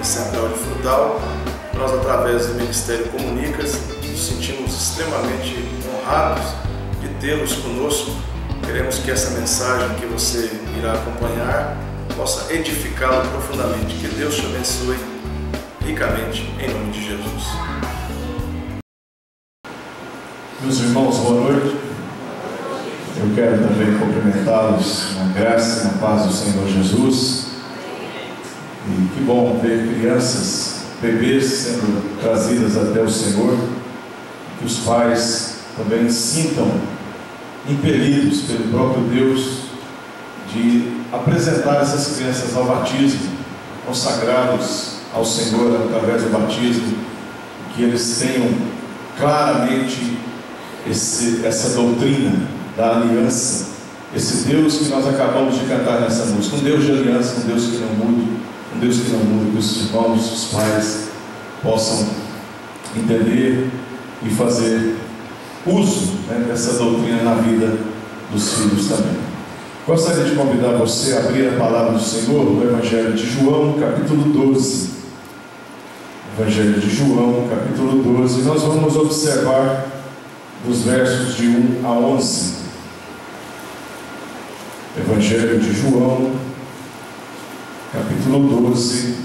Central de Frutal, nós, através do Ministério Comunicas, nos sentimos extremamente honrados de tê-los conosco. Queremos que essa mensagem que você irá acompanhar possa edificá-lo profundamente. Que Deus te abençoe ricamente, em nome de Jesus. Meus irmãos, boa noite. Eu quero também cumprimentá-los na graça e na paz do Senhor Jesus. E que bom ver crianças, bebês sendo trazidas até o Senhor. Que os pais também sintam impelidos pelo próprio Deus de apresentar essas crianças ao batismo, consagrados ao Senhor através do batismo, que eles tenham claramente essa doutrina da aliança, esse Deus que nós acabamos de cantar nessa música, um Deus de aliança, um Deus que não mude, um Deus que não mude, que os irmãos, os pais possam entender e fazer uso, dessa doutrina na vida dos filhos também. Gostaria de convidar você a abrir a palavra do Senhor no Evangelho de João, capítulo 12. Evangelho de João, capítulo 12. Nós vamos observar dos versos de 1 a 11. Evangelho de João, capítulo 12,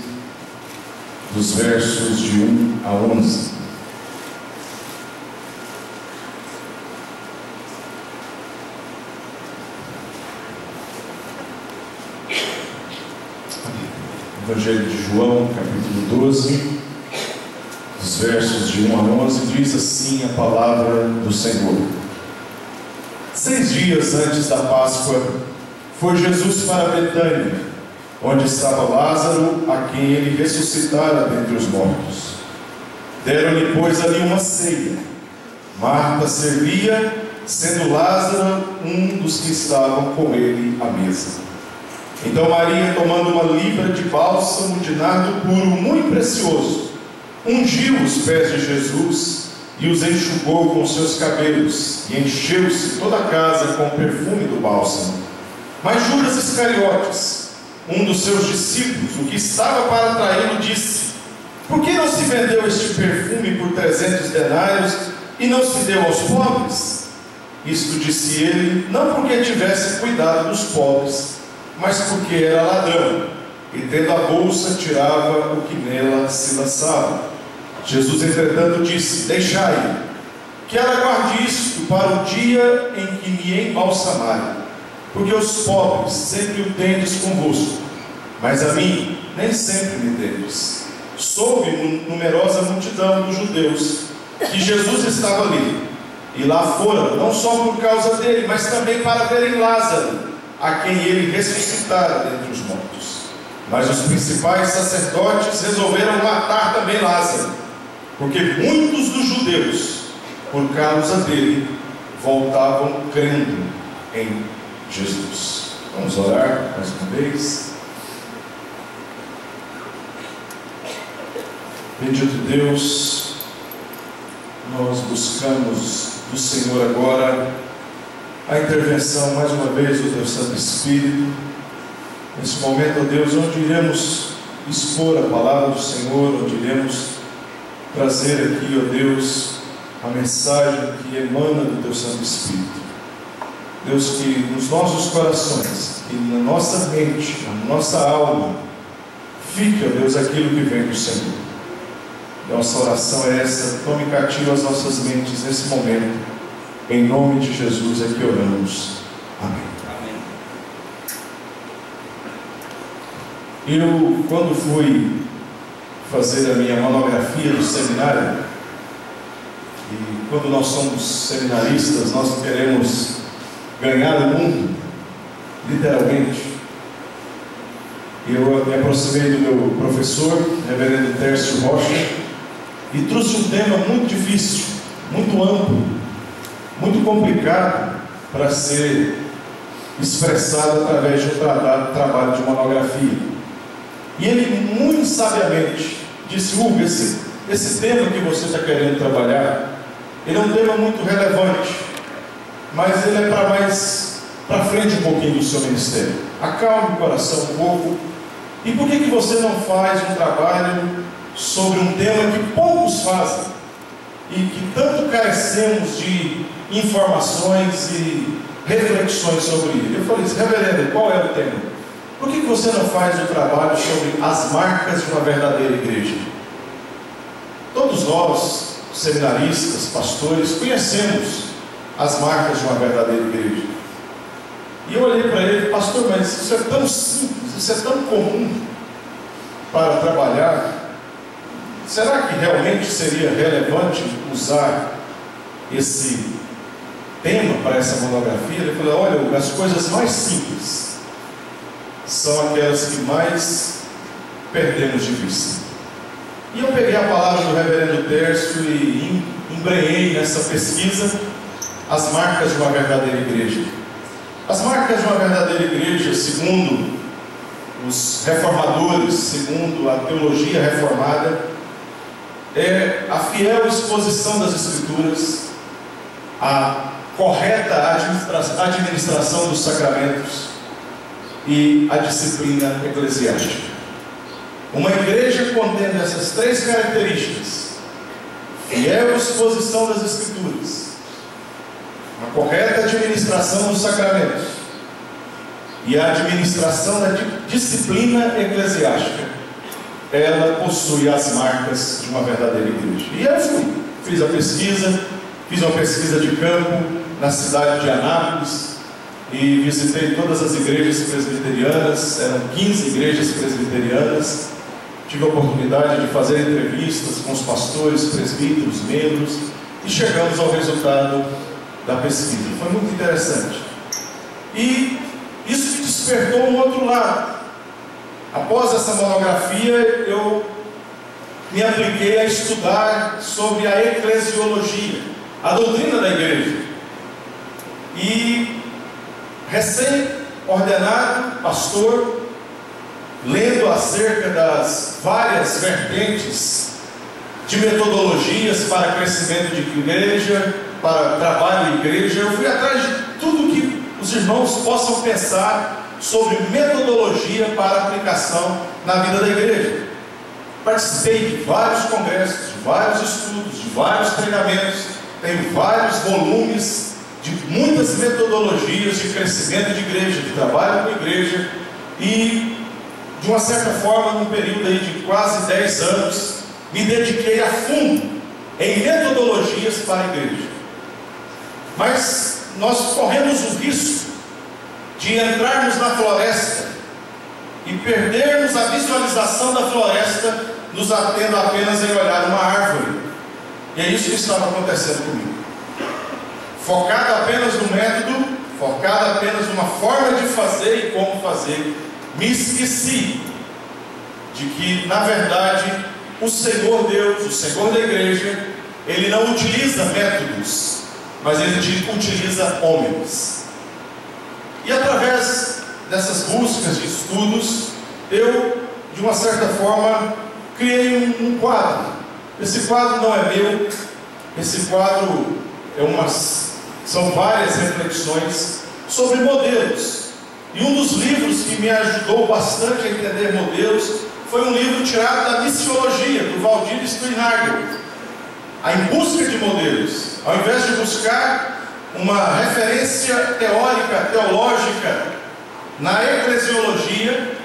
dos versos de 1 a 11. Evangelho de João, capítulo 12, os versos de 1 a 11, diz assim a palavra do Senhor. 6 dias antes da Páscoa, foi Jesus para Betânia, onde estava Lázaro, a quem ele ressuscitara dentre os mortos. Deram-lhe, pois, ali uma ceia. Marta servia, sendo Lázaro um dos que estavam com ele à mesa. Então Maria, tomando uma libra de bálsamo de nardo puro, muito precioso, ungiu os pés de Jesus e os enxugou com seus cabelos, e encheu-se toda a casa com o perfume do bálsamo. Mas Judas Iscariotes, um dos seus discípulos, o que estava para traí-lo, disse: por que não se vendeu este perfume por 300 denários e não se deu aos pobres? Isto disse ele, não porque tivesse cuidado dos pobres, mas porque era ladrão, e tendo a bolsa, tirava o que nela se lançava. Jesus, entretanto, disse: deixai-o, que ela guarde isto para o dia em que me embalsamarem, porque os pobres sempre o tendes convosco, mas a mim nem sempre me tendes. Soube numerosa multidão dos judeus que Jesus estava ali, e lá foram, não só por causa dele, mas também para verem Lázaro, a quem ele ressuscitara dentre os mortos. Mas os principais sacerdotes resolveram matar também Lázaro, porque muitos dos judeus, por causa dele, voltavam crendo em Jesus. Vamos orar mais uma vez. Bendito Deus, nós buscamos do Senhor agora a intervenção mais uma vez do Teu Santo Espírito, nesse momento, ó Deus, onde iremos expor a palavra do Senhor, onde iremos trazer aqui, ó Deus, a mensagem que emana do Teu Santo Espírito. Deus, que nos nossos corações, que na nossa mente, na nossa alma, fique, ó Deus, aquilo que vem do Senhor. Nossa oração é essa: tome cativo as nossas mentes nesse momento. Em nome de Jesus é que oramos. Amém. Eu, quando fui fazer a minha monografia no seminário, e quando nós somos seminaristas, nós queremos ganhar o mundo, literalmente. Eu me aproximei do meu professor, reverendo Tércio Rocha, e trouxe um tema muito difícil, muito amplo, muito complicado para ser expressado através de um trabalho de monografia. E ele muito sabiamente disse: Hugo, esse tema que você está querendo trabalhar, ele é um tema muito relevante, mas ele é para frente um pouquinho do seu ministério. Acalme o coração um pouco E por que você não faz um trabalho sobre um tema que poucos fazem e que tanto carecemos de informações e reflexões sobre ele? Eu falei assim: reverendo, qual é o tema? Por que você não faz um trabalho sobre as marcas de uma verdadeira igreja? Todos nós, seminaristas, pastores, conhecemos as marcas de uma verdadeira igreja. E eu olhei para ele: pastor, mas isso é tão simples, isso é tão comum para trabalhar. Será que realmente seria relevante usar esse tema para essa monografia? Ele falou: olha, as coisas mais simples são aquelas que mais perdemos de vista. E eu peguei a palavra do reverendo Tércio e embrenhei nessa pesquisa as marcas de uma verdadeira igreja. As marcas de uma verdadeira igreja, segundo os reformadores, segundo a teologia reformada, é a fiel exposição das Escrituras, a correta administração dos sacramentos e a disciplina eclesiástica. Uma igreja contendo essas três características: fiel exposição das Escrituras, a correta administração dos sacramentos e a administração da disciplina eclesiástica, ela possui as marcas de uma verdadeira igreja. E eu fiz a pesquisa, fiz uma pesquisa de campo na cidade de Anápolis e visitei todas as igrejas presbiterianas. Eram 15 igrejas presbiterianas. Tive a oportunidade de fazer entrevistas com os pastores, presbíteros, membros, e chegamos ao resultado da pesquisa. Foi muito interessante. E isso me despertou um outro lado. Após essa monografia, eu me apliquei a estudar sobre a eclesiologia, a doutrina da igreja. E, recém-ordenado pastor, lendo acerca das várias vertentes de metodologias para crescimento de igreja, para trabalho de igreja, eu fui atrás de tudo que os irmãos possam pensar sobre metodologia para aplicação na vida da igreja. Participei de vários congressos, de vários estudos, de vários treinamentos, tenho vários volumes de muitas metodologias de crescimento de igreja, de trabalho com igreja, e de uma certa forma, num período aí de quase 10 anos, me dediquei a fundo em metodologias para a igreja. Mas nós corremos o risco de entrarmos na floresta e perdermos a visualização da floresta, nos atendo apenas em olhar uma árvore. E é isso que estava acontecendo comigo. Focado apenas no método, focado apenas numa forma de fazer e como fazer, me esqueci de que, na verdade, o Senhor Deus, o Senhor da igreja, Ele não utiliza métodos, mas Ele utiliza homens. E através dessas buscas de estudos, eu, de uma certa forma, criei um quadro. Esse quadro não é meu, esse quadro são várias reflexões sobre modelos. E um dos livros que me ajudou bastante a entender modelos foi um livro tirado da missiologia, do Waldir Steinhagel, a Em Busca de Modelos. Ao invés de buscar uma referência teórica, teológica na eclesiologia,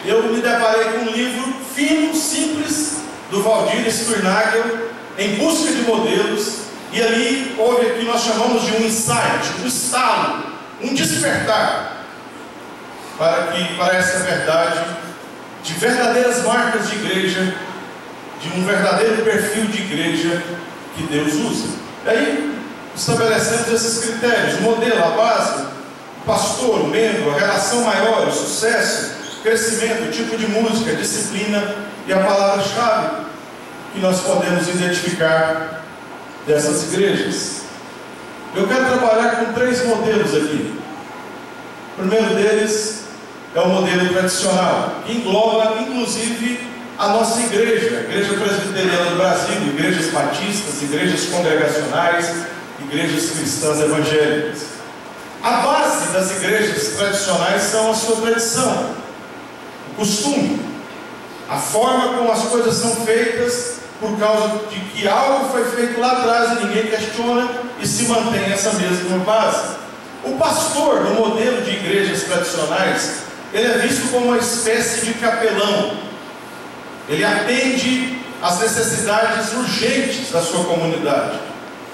eu me deparei com um livro fino, simples, do Waldir Steinhagel, Em Busca de Modelos. E ali houve o que nós chamamos de um insight, um estalo, um despertar para essa verdade de verdadeiras marcas de igreja, de um verdadeiro perfil de igreja que Deus usa. E aí estabelecemos esses critérios: o modelo, a base, o pastor, o membro, a relação maior, o sucesso, o crescimento, o tipo de música, a disciplina e a palavra-chave que nós podemos identificar dessas igrejas. Eu quero trabalhar com 3 modelos aqui. O primeiro deles é o modelo tradicional, que engloba inclusive a nossa igreja, a Igreja Presbiteriana do Brasil, igrejas batistas, igrejas congregacionais, igrejas cristãs evangélicas. A base das igrejas tradicionais são a sua tradição, o costume, a forma como as coisas são feitas, por causa de que algo foi feito lá atrás e ninguém questiona e se mantém essa mesma base. O pastor, no modelo de igrejas tradicionais, ele é visto como uma espécie de capelão. Ele atende às necessidades urgentes da sua comunidade.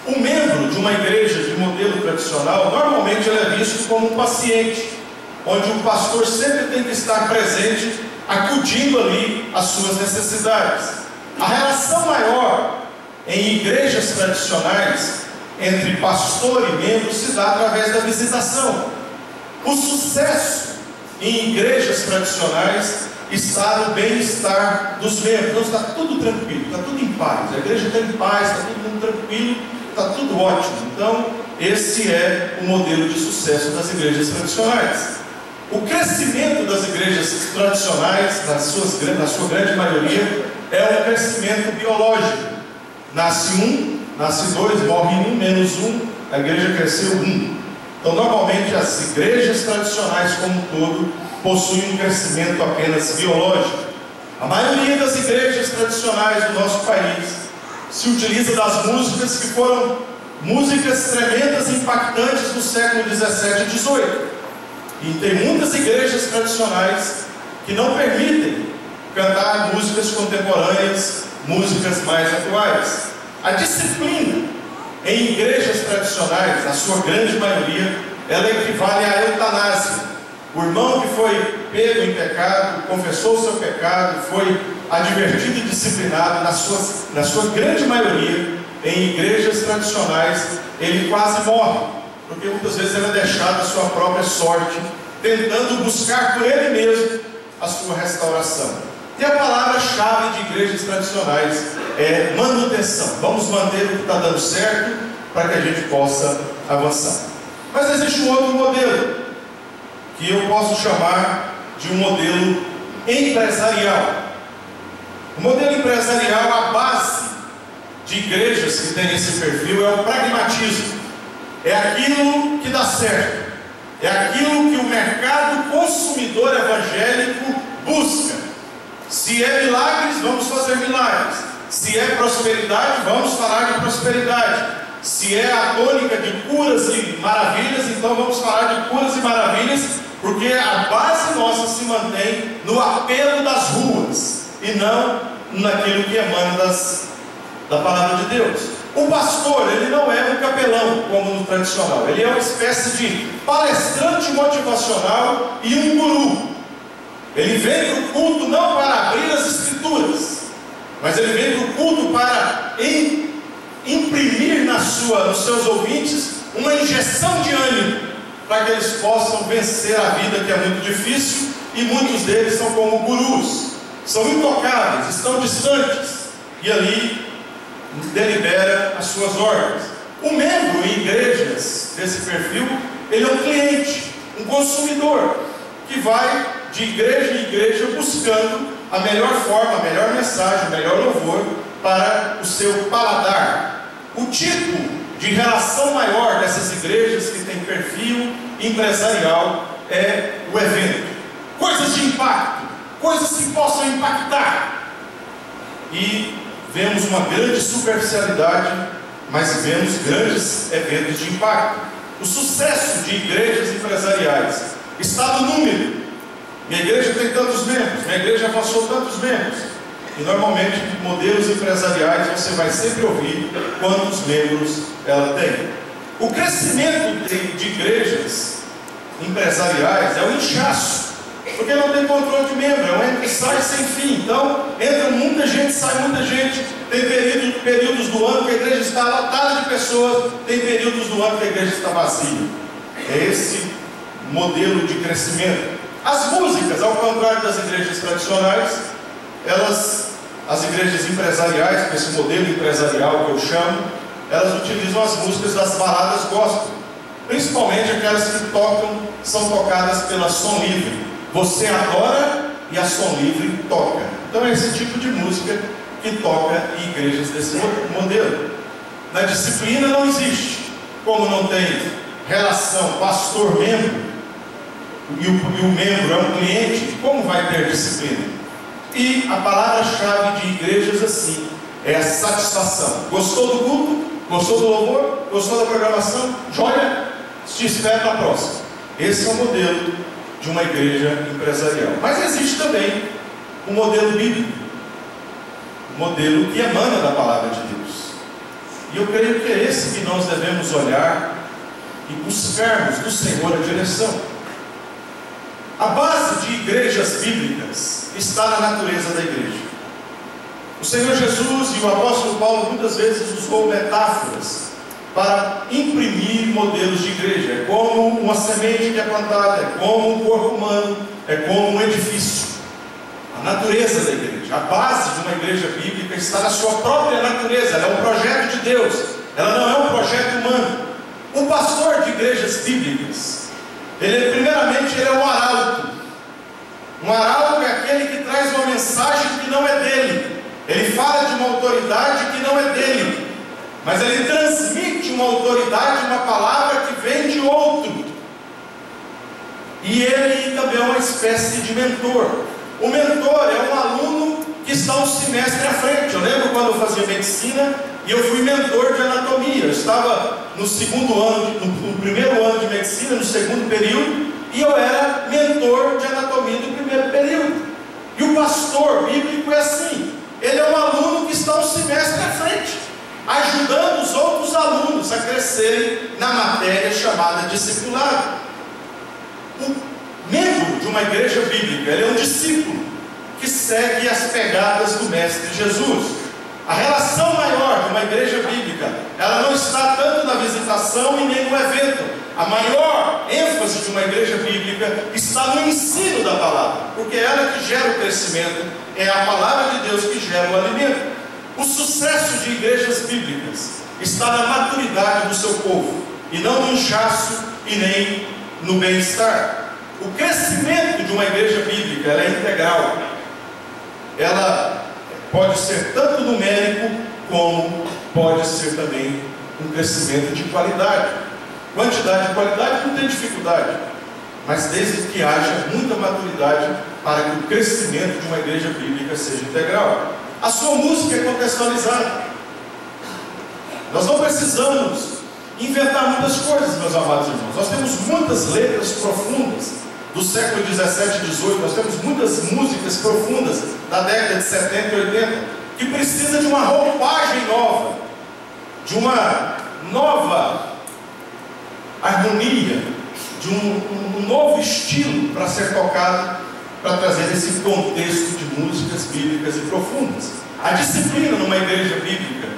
O membro de uma igreja de modelo tradicional, normalmente ele é visto como um paciente, onde o pastor sempre tem que estar presente, acudindo ali às suas necessidades. A relação maior em igrejas tradicionais entre pastor e membro se dá através da visitação. O sucesso em igrejas tradicionais está no bem-estar dos membros. Então está tudo tranquilo, está tudo em paz. A igreja está em paz, está todo mundo tranquilo, está tudo ótimo. Então esse é o modelo de sucesso das igrejas tradicionais. O crescimento das igrejas tradicionais, na sua grande maioria, é um crescimento biológico. Nasce um, nasce dois, morre um, menos um, a igreja cresceu um. Então, normalmente, as igrejas tradicionais como um todo possuem um crescimento apenas biológico. A maioria das igrejas tradicionais do nosso país se utiliza das músicas que foram músicas tremendas e impactantes do século 17 e 18. E tem muitas igrejas tradicionais que não permitem cantar músicas contemporâneas, músicas mais atuais. A disciplina em igrejas tradicionais, na sua grande maioria, ela equivale à eutanásia. O irmão que foi pego em pecado, confessou o seu pecado, foi advertido e disciplinado, na sua grande maioria, em igrejas tradicionais, ele quase morre. Porque muitas vezes ele é deixado à sua própria sorte, tentando buscar por ele mesmo a sua restauração. E a palavra-chave de igrejas tradicionais é manutenção. Vamos manter o que está dando certo para que a gente possa avançar. Mas existe um outro modelo, que eu posso chamar de um modelo empresarial. O modelo empresarial, a base de igrejas que tem esse perfil é o pragmatismo. É aquilo que dá certo. É aquilo que o mercado consumidor evangélico busca. Se é milagres, vamos fazer milagres. Se é prosperidade, vamos falar de prosperidade. Se é a tônica de curas e maravilhas, então vamos falar de curas e maravilhas, porque a base nossa se mantém no apelo das ruas e não naquilo que emana da palavra de Deus. O pastor, ele não é um capelão como no tradicional, ele é uma espécie de palestrante motivacional e um guru. Ele vem para o culto não para abrir as escrituras, mas ele vem para o culto para imprimir nos seus ouvintes uma injeção de ânimo, para que eles possam vencer a vida, que é muito difícil, e muitos deles são como gurus, são intocáveis, estão distantes, e ali delibera as suas ordens. O membro em igrejas desse perfil, ele é um cliente, um consumidor, que vai de igreja em igreja buscando a melhor forma, a melhor mensagem, o melhor louvor para o seu paladar. O tipo de relação maior dessas igrejas que tem perfil empresarial é o evento. Coisas de impacto, coisas que possam impactar. E vemos uma grande superficialidade, mas vemos grandes eventos de impacto. O sucesso de igrejas empresariais está no número. Minha igreja tem tantos membros, minha igreja avançou tantos membros. E normalmente, modelos empresariais, você vai sempre ouvir quantos membros ela tem. O crescimento de igrejas empresariais é um inchaço, porque não tem controle de membro, é um entra e sai sem fim. Então, entra muita gente, sai muita gente. Tem períodos do ano que a igreja está lotada de pessoas, tem períodos do ano que a igreja está vazia. É esse modelo de crescimento. As músicas, ao contrário das igrejas tradicionais, as igrejas empresariais, com esse modelo empresarial que eu chamo, elas utilizam as músicas das baladas gospel, principalmente aquelas que são tocadas pela som livre. Você adora e a som livre toca. Então é esse tipo de música que toca em igrejas desse modelo. Na disciplina não existe. Como não tem relação pastor-membro, e o membro é um cliente, como vai ter disciplina? E a palavra-chave de igrejas assim é a satisfação. Gostou do culto? Gostou do louvor? Gostou da programação? Joia! Te espero na próxima. Esse é o modelo de uma igreja empresarial. Mas existe também o modelo bíblico, o modelo que emana da palavra de Deus. E eu creio que é esse que nós devemos olhar e buscarmos do Senhor a direção. A base de igrejas bíblicas está na natureza da igreja. O Senhor Jesus e o apóstolo Paulo muitas vezes usou metáforas para imprimir modelos de igreja. É como uma semente que é plantada, é como um corpo humano, é como um edifício. A natureza da igreja, a base de uma igreja bíblica está na sua própria natureza. Ela é um projeto de Deus, ela não é um projeto humano. O pastor de igrejas bíblicas, primeiramente ele é um arauto. Um arauto é aquele que traz uma mensagem que não é dele. Ele fala de uma autoridade que não é dele, mas ele transmite uma autoridade, uma palavra que vem de outro. E ele também é uma espécie de mentor. O mentor é um aluno que está um semestre à frente. Eu lembro quando eu fazia medicina e eu fui mentor de anatomia. Eu estava no primeiro ano de medicina, no segundo período, e eu era mentor de anatomia do primeiro período. E o pastor bíblico é assim. Ele é um aluno que está um semestre à frente, ajudando os outros alunos a crescerem na matéria chamada discipulado. O membro de uma igreja bíblica, ele é um discípulo que segue as pegadas do Mestre Jesus. A relação maior de uma igreja bíblica, ela não está tanto na visitação e nem no evento. A maior ênfase de uma igreja bíblica está no ensino da palavra, porque é ela que gera o crescimento, é a palavra de Deus que gera o alimento. O sucesso de igrejas bíblicas está na maturidade do seu povo, e não no inchaço e nem no bem-estar. O crescimento de uma igreja bíblica, ela é integral. Ela pode ser tanto numérico, como pode ser também um crescimento de qualidade. Quantidade e qualidade não tem dificuldade, mas desde que haja muita maturidade para que o crescimento de uma igreja bíblica seja integral. A sua música é contextualizada. Nós não precisamos inventar muitas coisas, meus amados irmãos. Nós temos muitas letras profundas do século 17 e 18, nós temos muitas músicas profundas da década de 70 e 80, que precisa de uma roupagem nova, de uma nova harmonia, de um novo estilo para ser tocado, para trazer esse contexto de músicas bíblicas e profundas. A disciplina numa igreja bíblica,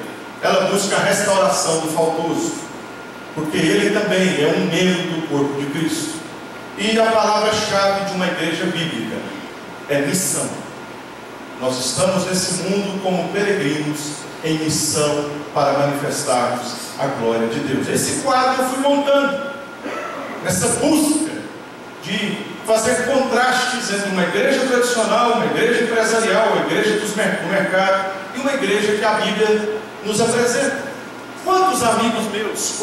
ela busca a restauração do faltoso, porque ele também é um membro do corpo de Cristo. E a palavra-chave de uma igreja bíblica é missão. Nós estamos nesse mundo como peregrinos em missão para manifestarmos a glória de Deus. Esse quadro eu fui montando, essa busca de fazer contrastes entre uma igreja tradicional, uma igreja empresarial, uma igreja do mercado e uma igreja que a Bíblia nos apresenta. Quantos amigos meus,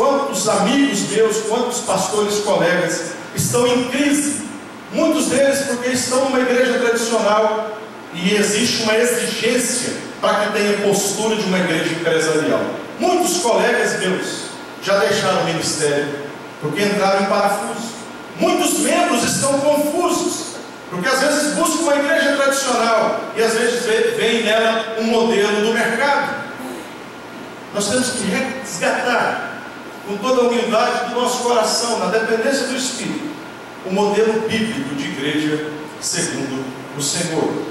quantos pastores, colegas estão em crise? Muitos deles porque estão numa igreja tradicional e existe uma exigência para que tenha postura de uma igreja empresarial. Muitos colegas meus já deixaram o ministério porque entraram em parafuso. Muitos membros estão confusos porque às vezes buscam uma igreja tradicional e às vezes veem nela um modelo do mercado. Nós temos que resgatar com toda a humildade do nosso coração, na dependência do Espírito, o modelo bíblico de igreja segundo o Senhor.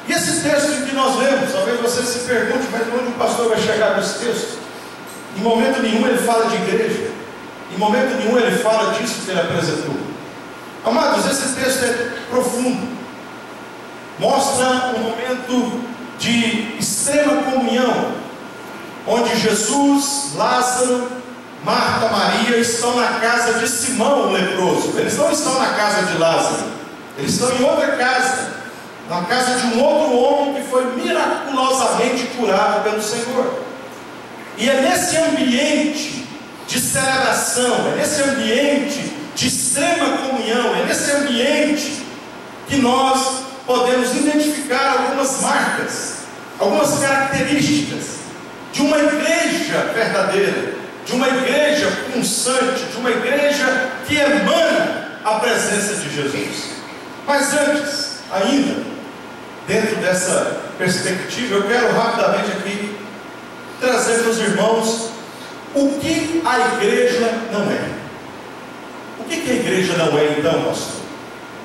E esse texto que nós lemos, talvez você se pergunte, mas onde o pastor vai chegar nesse texto? Em momento nenhum ele fala de igreja, em momento nenhum ele fala disso que ele apresentou. Amados, esse texto é profundo, mostra um momento de extrema comunhão, onde Jesus, Lázaro, Marta, Maria estão na casa de Simão, o leproso. Eles não estão na casa de Lázaro, eles estão em outra casa, na casa de um outro homem que foi miraculosamente curado pelo Senhor. E é nesse ambiente de celebração, é nesse ambiente de extrema comunhão. É nesse ambiente que nós podemos identificar algumas marcas, algumas características de uma igreja verdadeira, de uma igreja pulsante, de uma igreja que emana a presença de Jesus. Mas antes, ainda, dentro dessa perspectiva, eu quero rapidamente aqui trazer para os irmãos o que a igreja não é. O que a igreja não é então, pastor?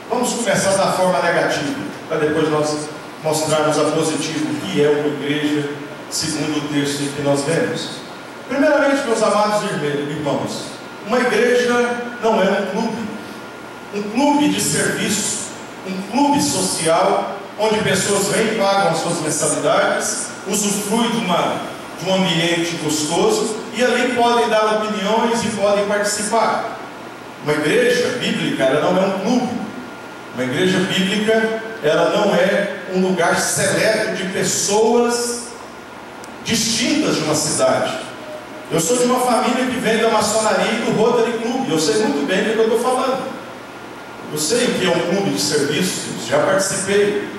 Vamos começar da forma negativa, para depois nós mostrarmos a positivo o que é uma igreja, segundo o texto em que nós lemos. Primeiramente, meus amados irmãos, uma igreja não é um clube de serviço, um clube social, onde pessoas vêm, pagam as suas mensalidades, usufruem de um ambiente gostoso, e ali podem dar opiniões e podem participar. Uma igreja bíblica, ela não é um clube. Uma igreja bíblica, ela não é um lugar seleto de pessoas distintas de uma cidade. Eu sou de uma família que vem da maçonaria e do Rotary Club. Eu sei muito bem do que eu estou falando. Eu sei o que é um clube de serviço. Já participei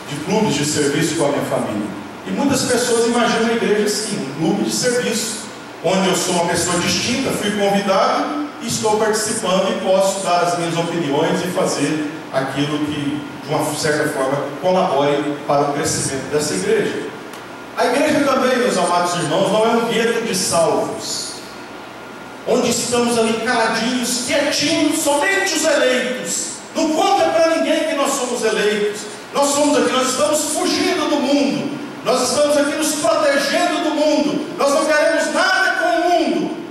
de clubes de serviço com a minha família. E muitas pessoas imaginam a igreja assim, um clube de serviço, onde eu sou uma pessoa distinta, fui convidado e estou participando e posso dar as minhas opiniões e fazer aquilo que, de uma certa forma, colabore para o crescimento dessa igreja. A igreja também, meus amados irmãos, não é um gueto de salvos, onde estamos ali caladinhos, quietinhos, somente os eleitos. Não conta para ninguém que nós somos eleitos. Nós somos aqui, nós estamos fugindo do mundo, nós estamos aqui nos protegendo do mundo, nós não queremos nada com o mundo.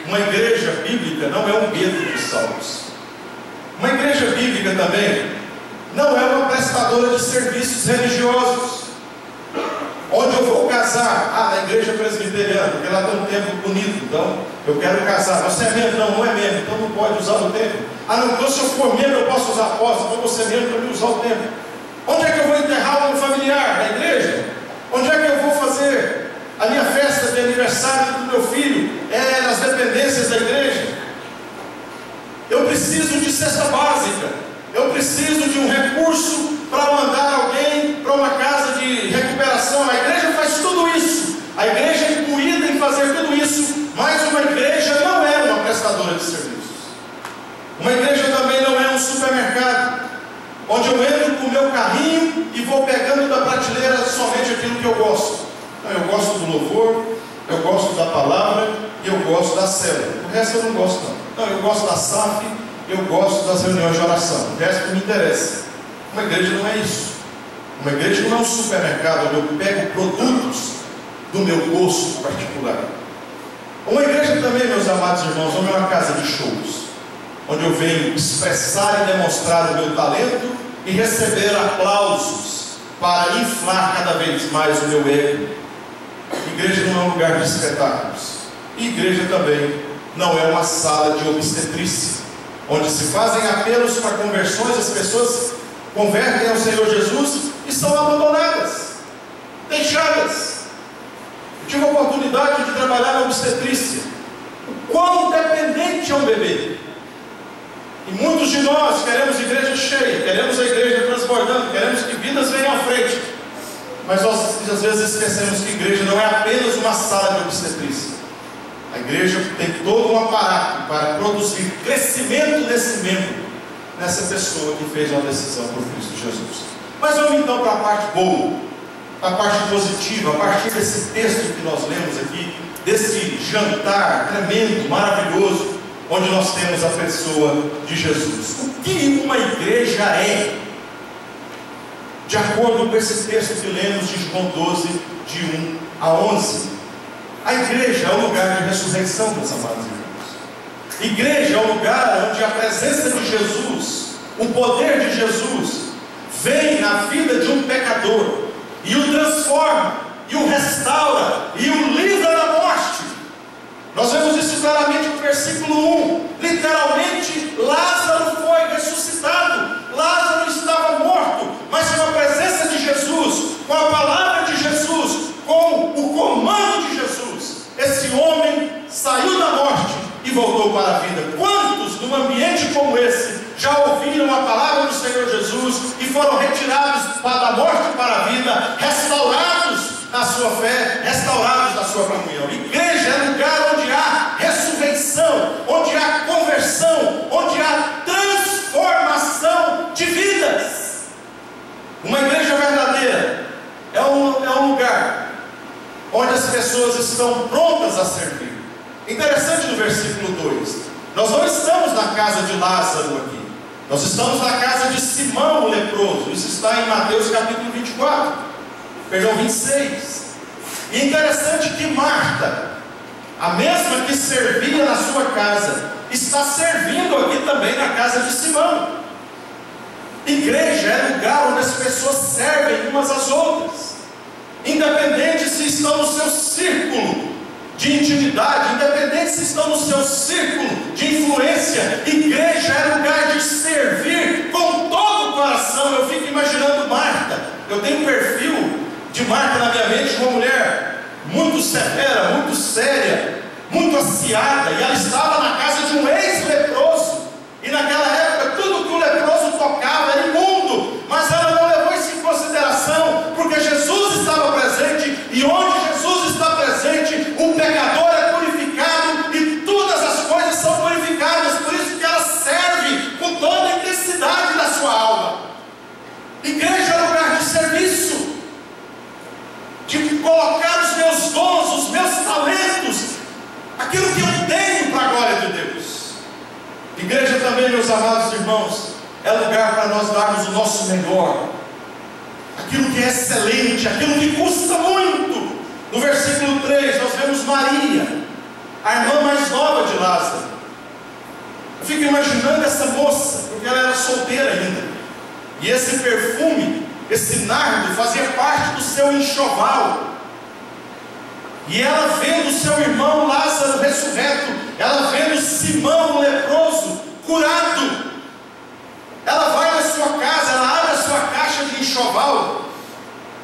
Uma igreja bíblica não é um gueto de salvos. Uma igreja bíblica também não é uma prestadora de serviços religiosos, onde eu vou casar, na igreja presbiteriana, porque lá tem um templo bonito, então eu quero casar. Você é membro? Não é membro, então não pode usar o templo. Não, então se eu for membro eu posso usar a posse, então você é membro para me usar o templo. Onde é que eu vou enterrar o meu familiar? Na igreja? Onde é que eu vou fazer a minha festa de aniversário do meu filho? É nas dependências da igreja. Eu preciso de cesta básica, eu preciso de um recurso para mandar alguém para uma casa de recuperação. A igreja faz tudo isso, a igreja é incluída em fazer tudo isso, mas uma igreja não é uma prestadora de serviços. Uma igreja também não é um supermercado, onde eu entro com o meu carrinho e vou pegando da prateleira somente aquilo que eu gosto. Não, eu gosto do louvor, eu gosto da palavra e eu gosto da célula. O resto eu não gosto não. Eu gosto da SAF, eu gosto das reuniões de oração. O resto não me interessa. Uma igreja não é isso. Uma igreja não é um supermercado onde eu pego produtos do meu gosto particular. Uma igreja também, meus amados irmãos, não é uma casa de shows, onde eu venho expressar e demonstrar o meu talento e receber aplausos para inflar cada vez mais o meu ego. Igreja não é um lugar de espetáculos. E igreja também não é uma sala de obstetrícia, onde se fazem apelos para conversões, as pessoas convertem ao Senhor Jesus e são abandonadas, deixadas. Eu tive a oportunidade de trabalhar na obstetrícia. O quão dependente é um bebê. E muitos de nós queremos igreja cheia, queremos a igreja transbordando, queremos que vidas venham à frente. Mas nós às vezes esquecemos que a igreja não é apenas uma sala de obstetrícia. A igreja tem todo um aparato para produzir crescimento desse membro, nessa pessoa que fez uma decisão por Cristo Jesus. Mas vamos então para a parte boa, a parte positiva, a partir desse texto que nós lemos aqui, desse jantar tremendo, maravilhoso, onde nós temos a pessoa de Jesus. O que uma igreja é? De acordo com esse texto que lemos de João 12, de 1 a 11. A igreja é um lugar de ressurreição, meus amados irmãos. Igreja é um lugar onde a presença de Jesus, o poder de Jesus, vem na vida de um pecador e o transforma, e o restaura, e o livra da morte. Nós vemos isso claramente no versículo 1. Literalmente, Lázaro foi ressuscitado. Lázaro estava morto, mas com a presença de Jesus, com a palavra de Jesus, com o comando de Jesus, esse homem saiu da morte e voltou para a vida. Quando como esse já ouviram a palavra do Senhor Jesus e foram retirados da morte para a vida, restaurados na sua fé, restaurados na sua comunhão. Igreja é lugar onde há ressurreição, onde há conversão, onde há transformação de vidas. Uma igreja verdadeira é um lugar onde as pessoas estão prontas a servir. Interessante no versículo 2, nós não estamos na casa de Lázaro aqui, nós estamos na casa de Simão o leproso. Isso está em Mateus capítulo 26. E é interessante que Marta, a mesma que servia na sua casa, está servindo aqui também na casa de Simão. Igreja é lugar onde as pessoas servem umas às outras, independente se estão no seu círculo de intimidade, independente se estão no seu círculo de influência. Igreja é lugar de servir com todo o coração. Eu fico imaginando Marta. Eu tenho um perfil de Marta na minha mente, uma mulher muito severa, muito séria, muito aciada, e ela estava na casa de um ex-leproso, e naquela época tudo que o leproso tocava era imundo, mas ela não levou isso em consideração, porque Jesus estava presente, e onde Jesus está presente, o pecador é purificado, e todas as coisas são purificadas. Por isso que ela serve com toda a intensidade da sua alma. Igreja é lugar de serviço, de colocar os meus dons, os meus talentos, aquilo que eu tenho para a glória de Deus. Igreja também, meus amados irmãos, é lugar para nós darmos o nosso melhor, aquilo que é excelente, aquilo que custa muito. No versículo 3 nós vemos Maria, a irmã mais nova de Lázaro. Eu fico imaginando essa moça, porque ela era solteira ainda, e esse perfume, esse nardo, fazia parte do seu enxoval. E ela vendo seu irmão Lázaro ressurreto, ela vendo Simão o leproso curado, ela vai na sua casa, ela abre a sua caixa de enxoval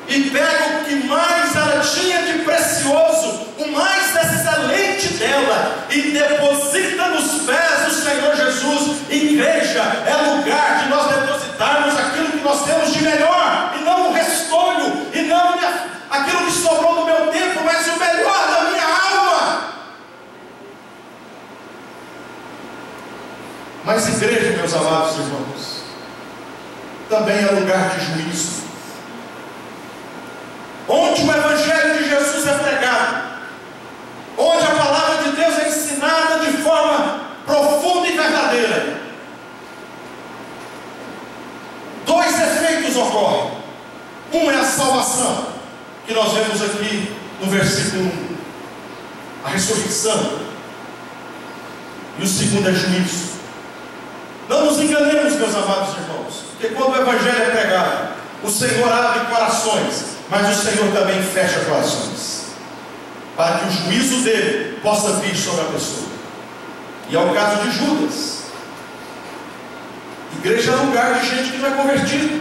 e pega o que mais ela tinha de precioso, o mais excelente dela, e deposita nos pés do Senhor Jesus. Igreja é lugar de nós depositarmos aquilo que nós temos de melhor, e não o restolho, e não aquilo que sobrou do meu tempo, mas o melhor da minha alma. Mas igreja, meus amados irmãos, também é lugar de juízo, onde o Evangelho de Jesus é pregado, onde a palavra de Deus é ensinada de forma profunda e verdadeira. Dois efeitos ocorrem. Um é a salvação, que nós vemos aqui no versículo 1, a ressurreição. E o segundo é juízo. Não nos enganemos, meus amados irmãos, porque quando o Evangelho é pregado, o Senhor abre corações, mas o Senhor também fecha corações, para que o juízo dele possa vir sobre a pessoa. E é o caso de Judas. Igreja é lugar de gente que não é convertida.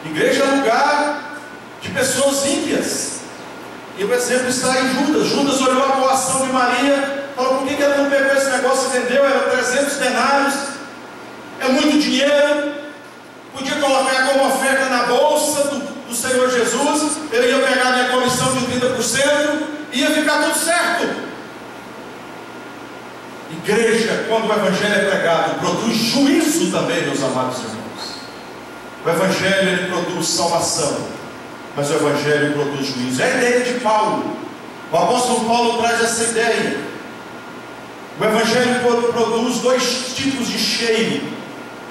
Igreja é lugar de pessoas ímpias. E o exemplo está em Judas. Judas olhou a doação de Maria, falou: por que ela não pegou esse negócio e vendeu? Era 300 denários, é muito dinheiro, podia colocar como oferta na bolsa do Senhor Jesus, eu ia pegar minha comissão de 30%, ia ficar tudo certo. Igreja, quando o Evangelho é pregado, produz juízo também, meus amados irmãos. O Evangelho, ele produz salvação, mas o Evangelho produz juízo. É a ideia de Paulo. O apóstolo Paulo traz essa ideia. O Evangelho produz dois tipos de cheiro: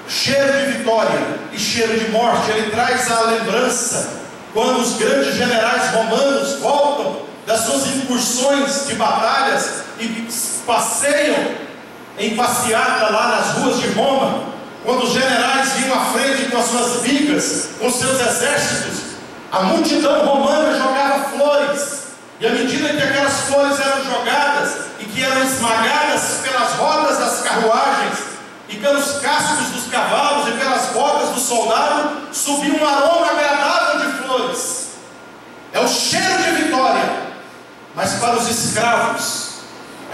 cheiro de vitória e cheiro de morte. Ele traz a lembrança quando os grandes generais romanos voltam das suas incursões de batalhas e passeiam em passeata lá nas ruas de Roma. Quando os generais vinham à frente com as suas vigas, com seus exércitos, a multidão romana jogava flores, e à medida que aquelas flores eram jogadas e que eram esmagadas pelas rodas das carruagens e pelos cascos dos cavalos e pelas botas do soldado, subia um aroma agradável de flores. É o cheiro de vitória. Mas para os escravos,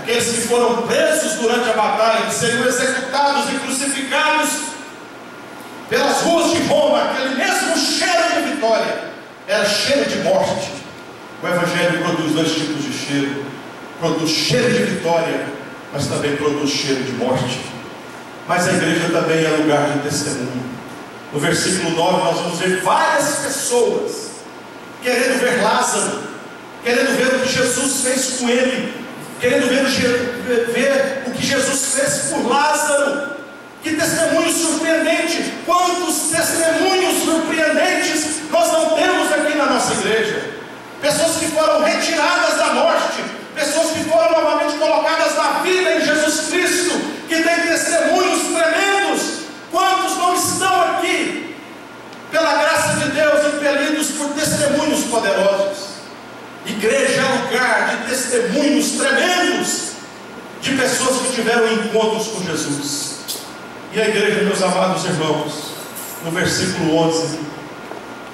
aqueles que foram presos durante a batalha, que seriam executados e crucificados pelas ruas de Roma, aquele mesmo cheiro de vitória, era cheiro de morte. O Evangelho produz dois tipos de cheiro: produz cheiro de vitória, mas também produz cheiro de morte. Mas a igreja também é lugar de testemunho. No versículo 9 nós vamos ver várias pessoas querendo ver Lázaro, querendo ver o que Jesus fez com ele, querendo ver o que Jesus fez por Lázaro. Que testemunho surpreendente! Quantos testemunhos surpreendentes nós não temos aqui na nossa igreja? Pessoas que foram retiradas da morte, pessoas que foram novamente colocadas na vida em Jesus Cristo, que têm testemunhos tremendos. Quantos não estão aqui, pela graça de Deus, impelidos por testemunhos poderosos? Igreja é lugar de testemunhos tremendos, de pessoas que tiveram encontros com Jesus. E a igreja, meus amados irmãos, no versículo 11,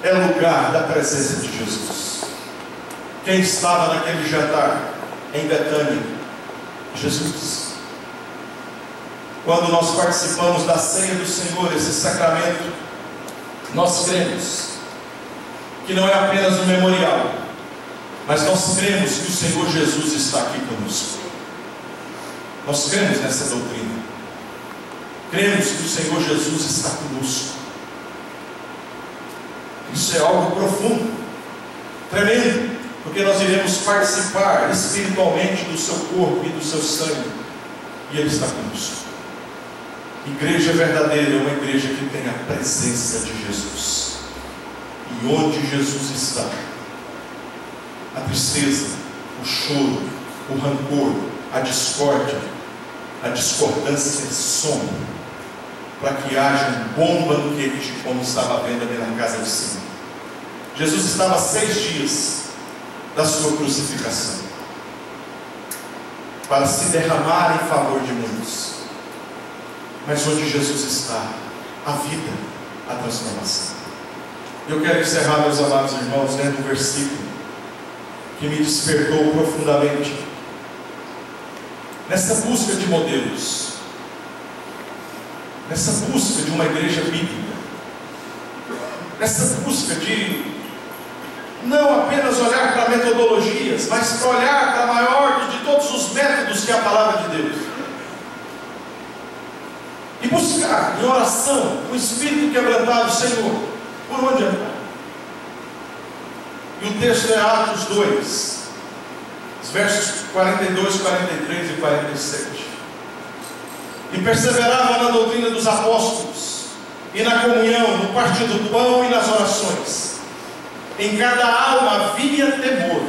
é lugar da presença de Jesus. Quem estava naquele jantar em Betânia? Jesus. Quando nós participamos da ceia do Senhor, esse sacramento, nós cremos que não é apenas um memorial, mas nós cremos que o Senhor Jesus está aqui conosco. Nós cremos nessa doutrina. Cremos que o Senhor Jesus está conosco. Isso é algo profundo, tremendo, porque nós iremos participar espiritualmente do seu corpo e do seu sangue, e Ele está conosco. Igreja verdadeira é uma igreja que tem a presença de Jesus, e onde Jesus está, a tristeza, o choro, o rancor, a discórdia, a discordância some, para que haja um bom banquete, como estava havendo ali na casa de Simão. Jesus estava 6 dias da sua crucificação, para se derramar em favor de muitos. Mas onde Jesus está, a vida, a transformação. Eu quero encerrar, meus amados irmãos, lendo um versículo que me despertou profundamente nessa busca de modelos, nessa busca de uma igreja bíblica, nessa busca de não apenas olhar para metodologias, mas para olhar para a maior de todos os métodos, que é a palavra de Deus, e buscar em oração o espírito quebrantado: Senhor, por onde andar? E o texto é Atos 2, os versos 42, 43 e 47. E perseveravam na doutrina dos apóstolos, e na comunhão, no partir do pão e nas orações. Em cada alma havia temor.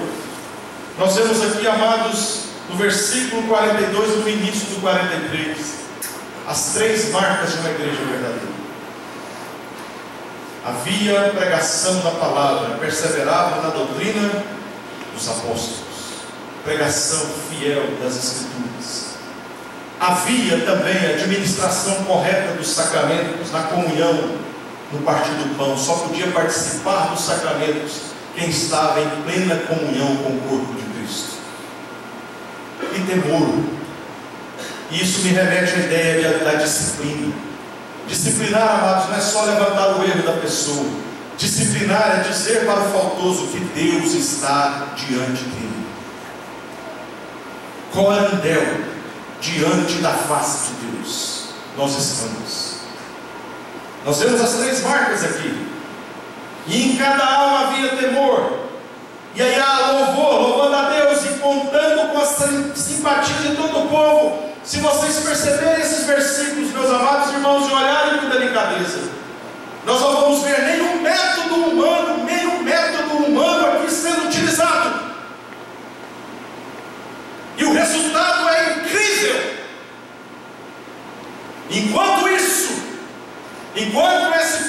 Nós vemos aqui, amados, no versículo 42 e no início do 43, as 3 marcas de uma igreja verdadeira. Havia pregação da palavra, perseveravam na doutrina dos apóstolos, pregação fiel das Escrituras. Havia também a administração correta dos sacramentos, na comunhão, no partir do pão. Só podia participar dos sacramentos quem estava em plena comunhão com o corpo de Cristo. E temor. E isso me remete à ideia da disciplina. Disciplinar, amados, não é só levantar o erro da pessoa. Disciplinar é dizer para o faltoso que Deus está diante dele. Corandel, diante da face de Deus, nós estamos. Nós vemos as 3 marcas aqui. E em cada alma havia temor. E aí há louvor, louvando a Deus e contando com a simpatia de todo o povo. Se vocês perceberem esses versículos, meus amados irmãos, e olharem com delicadeza, nós não vamos ver nenhum método humano aqui sendo utilizado. E o resultado é incrível. Enquanto esse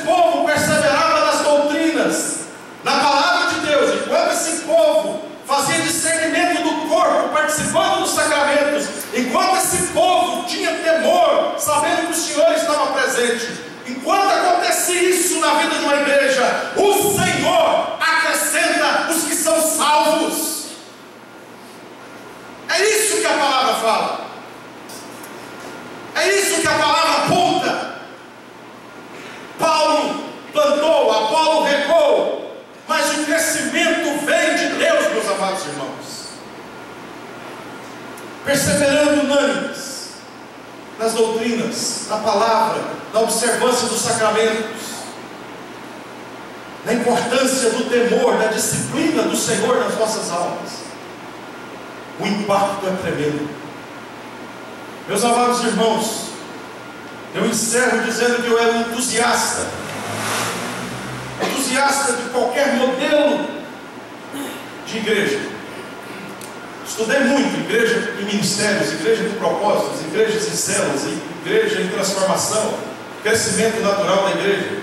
povo perseverava nas doutrinas, na palavra de Deus, enquanto esse povo fazia discernimento do corpo, participando dos sacramentos, enquanto esse povo tinha temor, sabendo que o Senhor estava presente, enquanto acontecia isso na vida de uma igreja, o Senhor acrescenta os que são salvos. É isso que a palavra fala. perseverando unânimes nas doutrinas, na palavra, na observância dos sacramentos, na importância do temor, da disciplina do Senhor nas nossas almas. O impacto é tremendo. Meus amados irmãos, eu encerro dizendo que eu era um entusiasta de qualquer modelo de igreja. Estudei muito igreja em ministérios, igreja de propósitos, igrejas em células, igreja em transformação, crescimento natural da igreja.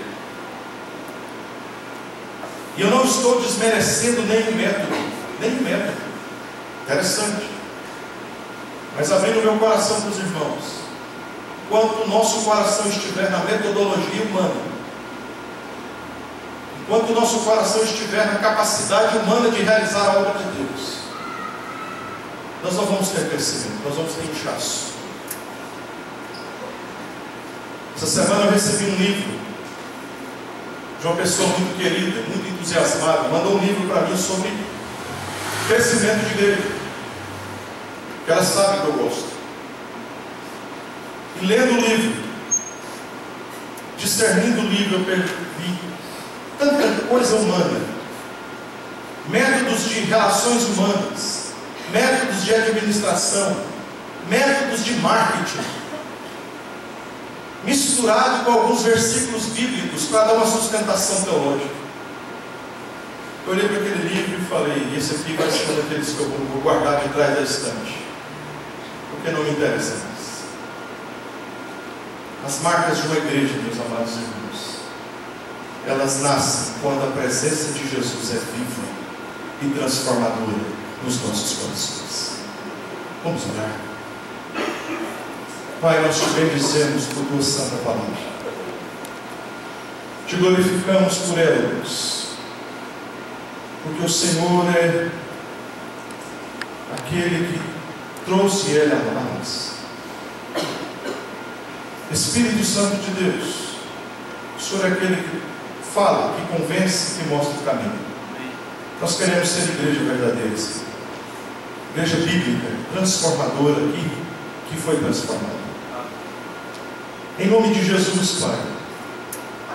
E eu não estou desmerecendo nenhum método. Interessante. Mas abrindo meu coração para os irmãos, enquanto o nosso coração estiver na metodologia humana, enquanto o nosso coração estiver na capacidade humana de realizar a obra de Deus, nós não vamos ter crescimento, nós vamos ter inchaço. Essa semana eu recebi um livro de uma pessoa muito querida, muito entusiasmada, mandou um livro para mim sobre crescimento de igreja, que ela sabe que eu gosto. E lendo o livro, discernindo o livro, eu percebi tanta coisa humana, métodos de relações humanas, métodos de administração, métodos de marketing, misturado com alguns versículos bíblicos para dar uma sustentação teológica. Eu olhei para aquele livro e falei: esse aqui vai ser um daqueles que eu vou guardar de trás da estante, porque não me interessa mais. As marcas de uma igreja, meus amados irmãos, elas nascem quando a presença de Jesus é viva e transformadora nos nossos corações. Vamos orar. Pai, nós te bendizemos por tua santa palavra, te glorificamos por ela, Deus, porque o Senhor é aquele que trouxe ela a nós. Espírito Santo de Deus, o Senhor é aquele que fala, que convence, que mostra o caminho. Nós queremos ser igreja verdadeira, Senhor. Igreja bíblica, transformadora, que foi transformada. Em nome de Jesus, Pai,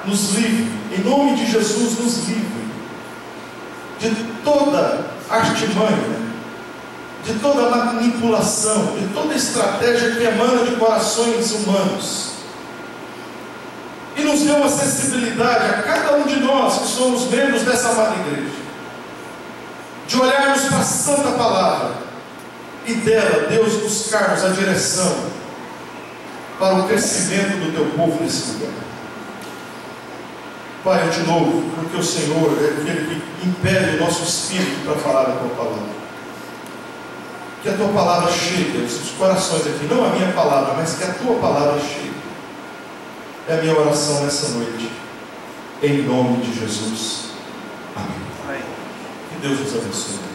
nos livre, em nome de Jesus, nos livre de toda artimanha, de toda manipulação, de toda estratégia que emana de corações humanos. E nos dê uma sensibilidade a cada um de nós que somos membros dessa amada igreja, de olharmos para a santa palavra e dela, Deus, buscarmos a direção para o crescimento do teu povo nesse lugar. Pai, eu te louvo, porque o Senhor é aquele que impele o nosso espírito para falar a tua palavra. Que a tua palavra chegue aos corações aqui, não a minha palavra, mas que a tua palavra chegue. É a minha oração nessa noite, em nome de Jesus. Amém. Que Deus nos abençoe.